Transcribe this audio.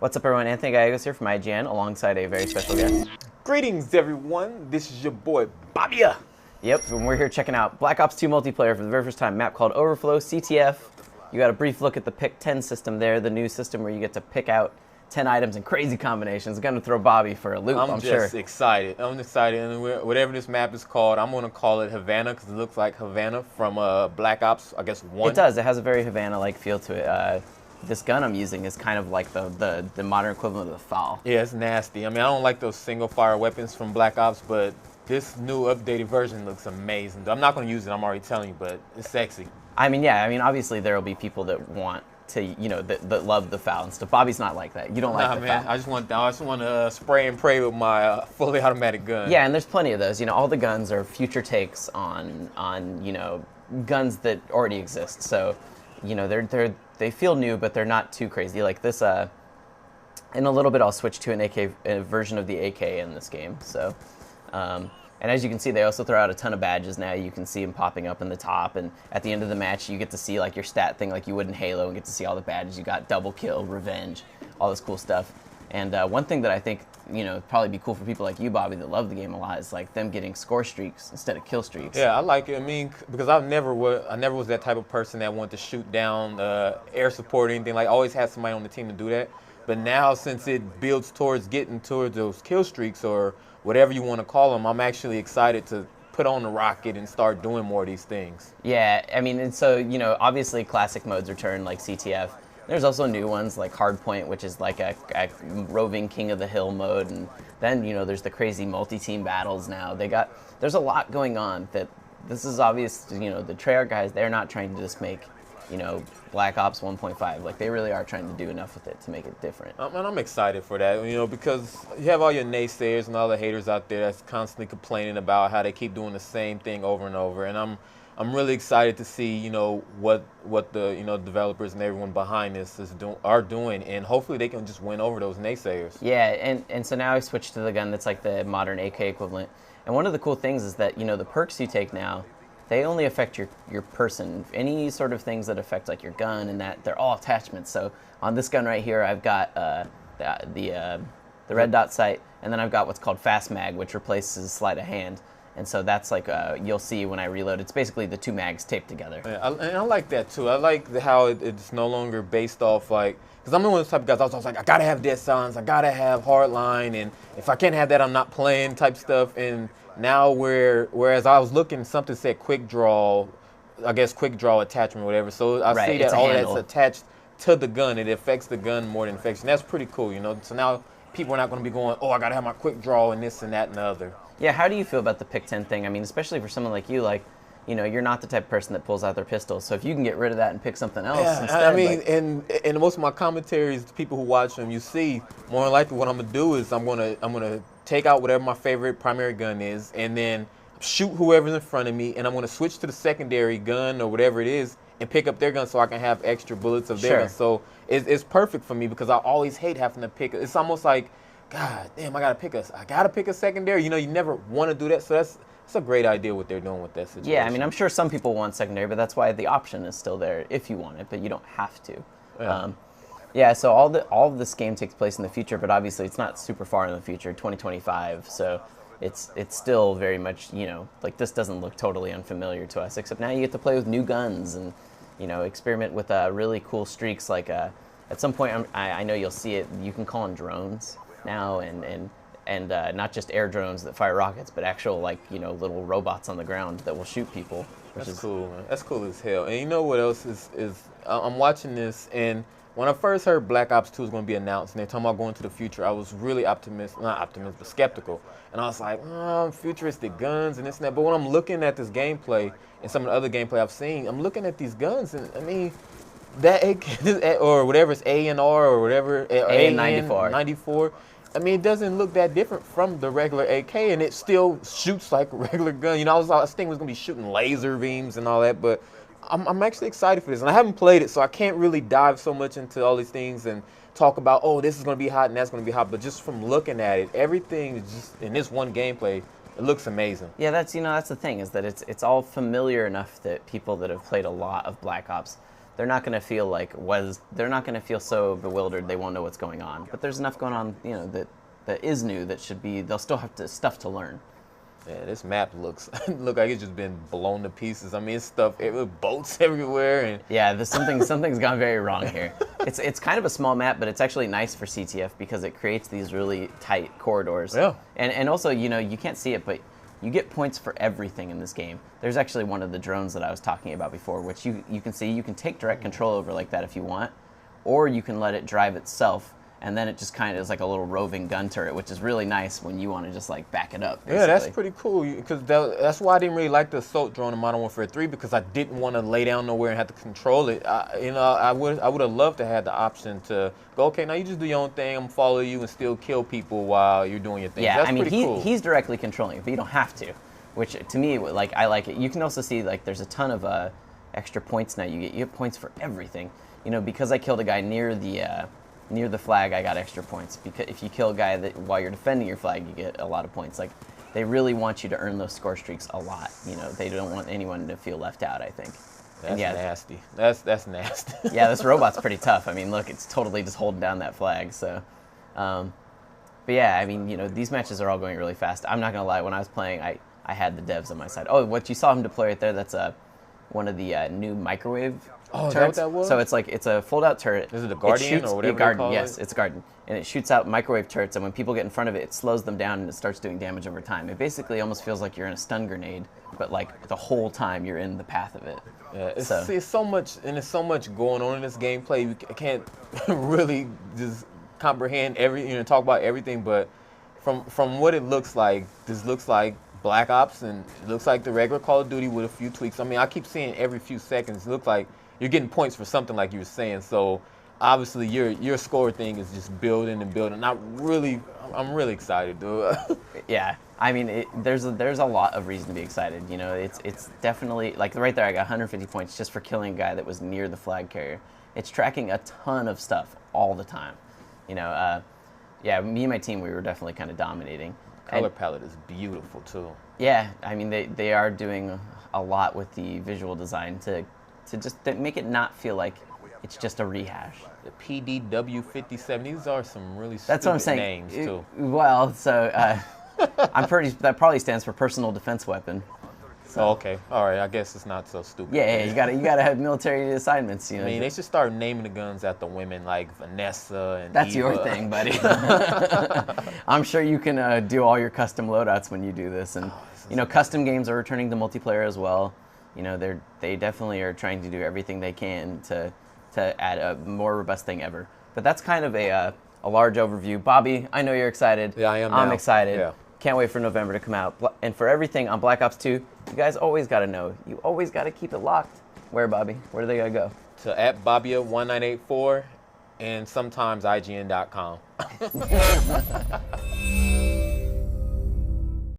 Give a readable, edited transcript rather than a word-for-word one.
What's up, everyone? Anthony Gallegos here from IGN alongside a very special guest. Greetings, everyone. This is your boy, Babia. Yep, and we're here checking out Black Ops 2 multiplayer for the very first time, map called Overflow, CTF. You got a brief look at the Pick 10 system there, the new system where you get to pick out 10 items in crazy combinations. Going to throw Bobby for a loop, I'm sure. I'm just excited. I'm excited. And whatever this map is called, I'm going to call it Havana because it looks like Havana from Black Ops, I guess, 1. It does. It has a very Havana-like feel to it. This gun I'm using is kind of like the modern equivalent of the FAL. Yeah, it's nasty. I mean, I don't like those single-fire weapons from Black Ops, but this new updated version looks amazing. I'm not going to use it, I'm already telling you, but it's sexy. I mean, yeah. I mean, obviously there will be people that want to, you know, that love the FAL and stuff. Bobby's not like that. You don't like the man. FAL. I just want to spray and pray with my fully automatic gun. Yeah, and there's plenty of those. You know, all the guns are future takes on you know, guns that already exist. So, you know, they feel new, but they're not too crazy. Like this, in a little bit, I'll switch to an AK a version of the AK in this game. So, and as you can see, they also throw out a ton of badges now. You can see them popping up in the top, and at the end of the match, you get to see like your stat thing, like you would in Halo, and get to see all the badges you got: double kill, revenge, all this cool stuff. And one thing that I think, you know, probably be cool for people like you, Bobby, that love the game a lot, is like them getting score streaks instead of kill streaks. Yeah, I like it. I mean, because I never was that type of person that wanted to shoot down air support or anything. Like, I always had somebody on the team to do that. But now, since it builds towards getting towards those kill streaks or whatever you want to call them, I'm actually excited to put on the rocket and start doing more of these things. Yeah, I mean, and so, you know, obviously classic modes return like CTF. There's also new ones like Hardpoint, which is like a roving king of the hill mode, and then, you know, there's the crazy multi-team battles now. There's a lot going on. That this is obvious, you know, the Treyarch guys, they're not trying to just make, you know, Black Ops 1.5. Like, they really are trying to do enough with it to make it different. And I'm excited for that, you know, because you have all your naysayers and all the haters out there that's constantly complaining about how they keep doing the same thing over and over, and I'm really excited to see, you know, what the, you know, developers and everyone behind this are doing, and hopefully they can just win over those naysayers. Yeah, and so now I switched to the gun that's like the modern AK equivalent. And one of the cool things is that, you know, the perks you take now, they only affect your person. Any sort of things that affect like your gun and that, they're all attachments. So on this gun right here, I've got the red dot sight, and then I've got what's called fast mag, which replaces sleight of hand. And so that's like, you'll see when I reload, it's basically the two mags taped together. Yeah, and I like that too. I like how it's no longer based off like, because I'm one of those type of guys, I was like, I gotta have dead silence, I gotta have hardline, and if I can't have that, I'm not playing type stuff. And now whereas I was looking, something said quick draw, I guess quick draw attachment or whatever. So I see that all that's attached to the gun, it affects the gun more than it affects. And that's pretty cool, you know. So now people are not gonna be going, oh, I gotta have my quick draw and this and that and the other. Yeah, how do you feel about the Pick 10 thing? I mean, especially for someone like you, like, you know, you're not the type of person that pulls out their pistol. So if you can get rid of that and pick something else instead. I mean, like, and most of my commentaries, the people who watch them, you see, more than likely what I'm gonna do is I'm gonna take out whatever my favorite primary gun is, and then shoot whoever's in front of me, and I'm gonna switch to the secondary gun or whatever it is, and pick up their gun so I can have extra bullets of their gun. So it's perfect for me because I always hate having to pick. It's almost like, God damn, I gotta pick a secondary. You know, you never want to do that. So that's a gret idea what they're doing with that situation. Yeah, I mean, I'm sure some people want secondary, but that's why the option is still there if you want it, but you don't have to. Yeah. Yeah, so all of this game takes place in the future, but obviously it's not super far in the future, 2025. So it's still very much, you know, like, this doesn't look totally unfamiliar to us, except now you get to play with new guns and, you know, experiment with really cool streaks. Like at some point, I know you'll see it. You can call them drones now, and not just air drones that fire rockets, but actual, like, you know, little robots on the ground that will shoot people. That's cool, man. That's cool as hell. And you know what else is I'm watching this, and when I first heard Black Ops 2 was going to be announced, and they're talking about going to the future, I was really not optimistic, but skeptical. And I was like, futuristic guns and this and that. But when I'm looking at this gameplay and some of the other gameplay I've seen, I'm looking at these guns, and I mean, that AK, or whatever, it's ANR or whatever, AN-94. I mean, it doesn't look that different from the regular AK, and it still shoots like a regular gun. You know, I was thinking it was going to be shooting laser beams and all that, but I'm actually excited for this. And I haven't played it, so I can't really dive so much into all these things and talk about, oh, this is going to be hot and that's going to be hot. But just from looking at it, everything is just, in this one gameplay, it looks amazing. Yeah, that's the thing, is that it's all familiar enough that people that have played a lot of Black Ops, they're not going to feel like they're not going to feel so bewildered they won't know what's going on. But there's enough going on, you know, that is new that should be. They'll still have stuff to learn. Yeah, this map looks look like it's just been blown to pieces. I mean, it's boats everywhere, and Yeah, something's gone very wrong here. It's kind of a small map, but it's actually nice for CTF because it creates these really tight corridors. Yeah. And also, you know, you can't see it, but you get points for everything in this game. There's actually one of the drones that I was talking about before, which you can see you can take direct control over like that if you want, or you can let it drive itself. And then it just kind of is like a little roving gun turret, which is really nice when you want to just like back it up. Basically. Yeah, that's pretty cool. Because that's why I didn't really like the assault drone in Modern Warfare 3, because I didn't want to lay down nowhere and have to control it. I would have loved to have the option to go, okay, now you just do your own thing. I'm gonna follow you and still kill people while you're doing your thing. Yeah, that's I mean pretty cool. he's directly controlling it, but you don't have to. Which to me, like I like it. You can also see like there's a ton of extra points now. You get points for everything. You know, because I killed a guy near the flag, I got extra points. Because if you kill a guy while you're defending your flag, you get a lot of points. Like, they really want you to earn those score streaks a lot. You know, they don't want anyone to feel left out, I think. That's nasty. That's nasty. Yeah, this robot's pretty tough. I mean, look, it's totally just holding down that flag. So, but yeah, I mean, you know, these matches are all going really fast. I'm not gonna lie. When I was playing, I had the devs on my side. Oh, what you saw him deploy right there? That's one of the new microwave. Oh, is turrets. that what that was? So it's a fold-out turret. Is it a Guardian or whatever they call Yes, it? it's a Guardian, and it shoots out microwave turrets. And when people get in front of it, it slows them down and it starts doing damage over time. It basically almost feels like you're in a stun grenade, but like the whole time you're in the path of it. Yeah, it's so much, and there's so much going on in this gameplay. You can't really just comprehend talk about everything. But from what it looks like, this looks like Black Ops, and it looks like the regular Call of Duty with a few tweaks. I mean, I keep seeing every few seconds. It looks like you're getting points for something, like you were saying. So obviously your score thing is just building and building. I'm really excited, dude. Yeah, I mean, there's a lot of reason to be excited. You know, it's definitely like right there. I got 150 points just for killing a guy that was near the flag carrier. It's tracking a ton of stuff all the time. You know, yeah, me and my team, we were definitely kind of dominating. Color palette is beautiful too. Yeah, I mean they are doing a lot with the visual design to just make it not feel like it's just a rehash. The PDW-57, these are some really That's what I'm stupid saying. names too. Well, so that probably stands for personal defense weapon. So. Oh, okay. All right. I guess it's not so stupid. Yeah, you gotta have military assignments. You know. I mean, they should start naming the guns after women, like Vanessa and That's Eva. your thing, buddy. I'm sure you can do all your custom loadouts when you do this, and you know, custom games are returning to multiplayer as well. You know, they definitely are trying to do everything they can to add a more robust thing ever. But that's kind of a large overview. Bobby, I know you're excited. Yeah, I am. I'm now. excited. Yeah. Can't wait for November to come out. And for everything on Black Ops 2, you guys always got to know. You always got to keep it locked. Where, Bobby? Where do they got to go? To @Bobbia1984 and sometimes IGN.com.